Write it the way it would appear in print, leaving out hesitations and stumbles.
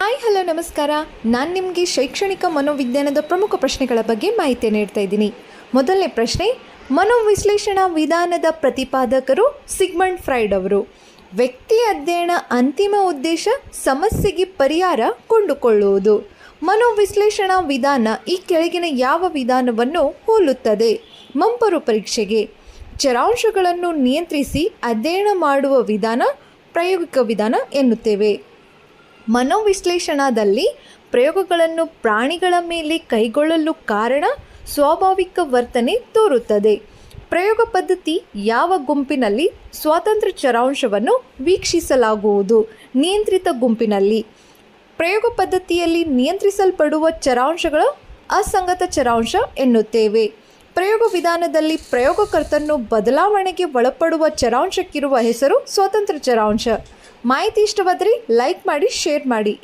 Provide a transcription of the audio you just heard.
Hi hello ನಮಸ್ಕಾರ. ನಾನು ನಿಮಗೆ ಶೈಕ್ಷಣಿಕ ಮನೋವಿಜ್ಞಾನದ ಪ್ರಮುಖ ಪ್ರಶ್ನೆಗಳ ಬಗ್ಗೆ ಮಾಹಿತಿ ನೀಡ್ತಾ ಇದ್ದೀನಿ. ಮೊದಲನೇ ಪ್ರಶ್ನೆ, ಮನೋವಿಶ್ಲೇಷಣಾ ವಿಧಾನದ ಪ್ರತಿಪಾದಕರು ಸಿಗ್ಮಂಡ್ ಫ್ರಾಯ್ಡ್ ಅವರು. ವ್ಯಕ್ತಿ ಅಧ್ಯಯನ ಅಂತಿಮ ಉದ್ದೇಶ ಸಮಸ್ಯೆಗೆ ಪರಿಹಾರ ಕಂಡುಕೊಳ್ಳುವುದು. ಮನೋವಿಶ್ಲೇಷಣಾ ವಿಧಾನ ಈ ಕೆಳಗಿನ ಯಾವ ವಿಧಾನವನ್ನು ಹೋಲುತ್ತದೆ? ಮಂಪರು ಪರೀಕ್ಷೆಗೆ. ಚರಾಂಶಗಳನ್ನು ನಿಯಂತ್ರಿಸಿ ಅಧ್ಯಯನ ಮಾಡುವ ವಿಧಾನ ಪ್ರಾಯೋಗಿಕ ವಿಧಾನ ಎನ್ನುತ್ತೇವೆ. ಮನೋವಿಶ್ಲೇಷಣಾದಲ್ಲಿ ಪ್ರಯೋಗಗಳನ್ನು ಪ್ರಾಣಿಗಳ ಮೇಲೆ ಕೈಗೊಳ್ಳಲು ಕಾರಣ ಸ್ವಾಭಾವಿಕ ವರ್ತನೆ ತೋರುತ್ತದೆ. ಪ್ರಯೋಗ ಪದ್ಧತಿ ಯಾವ ಗುಂಪಿನಲ್ಲಿ ಸ್ವತಂತ್ರ ಚರಾಂಶವನ್ನು ವೀಕ್ಷಿಸಲಾಗುವುದು? ನಿಯಂತ್ರಿತ ಗುಂಪಿನಲ್ಲಿ. ಪ್ರಯೋಗ ಪದ್ಧತಿಯಲ್ಲಿ ನಿಯಂತ್ರಿಸಲ್ಪಡುವ ಚರಾಂಶಗಳ ಅಸಂಗತ ಚರಾಂಶ ಎನ್ನುತ್ತೇವೆ. ಪ್ರಯೋಗ ವಿಧಾನದಲ್ಲಿ ಪ್ರಯೋಗಕರ್ತನು ಬದಲಾವಣೆಗೆ ಒಳಪಡುವ ಚರಾಂಶಕ್ಕಿರುವ ಹೆಸರು ಸ್ವತಂತ್ರ ಚರಾಂಶ. ಮಾಹಿತಿ ಇಷ್ಟವಾದರೆ ಲೈಕ್ ಮಾಡಿ, ಶೇರ್ ಮಾಡಿ.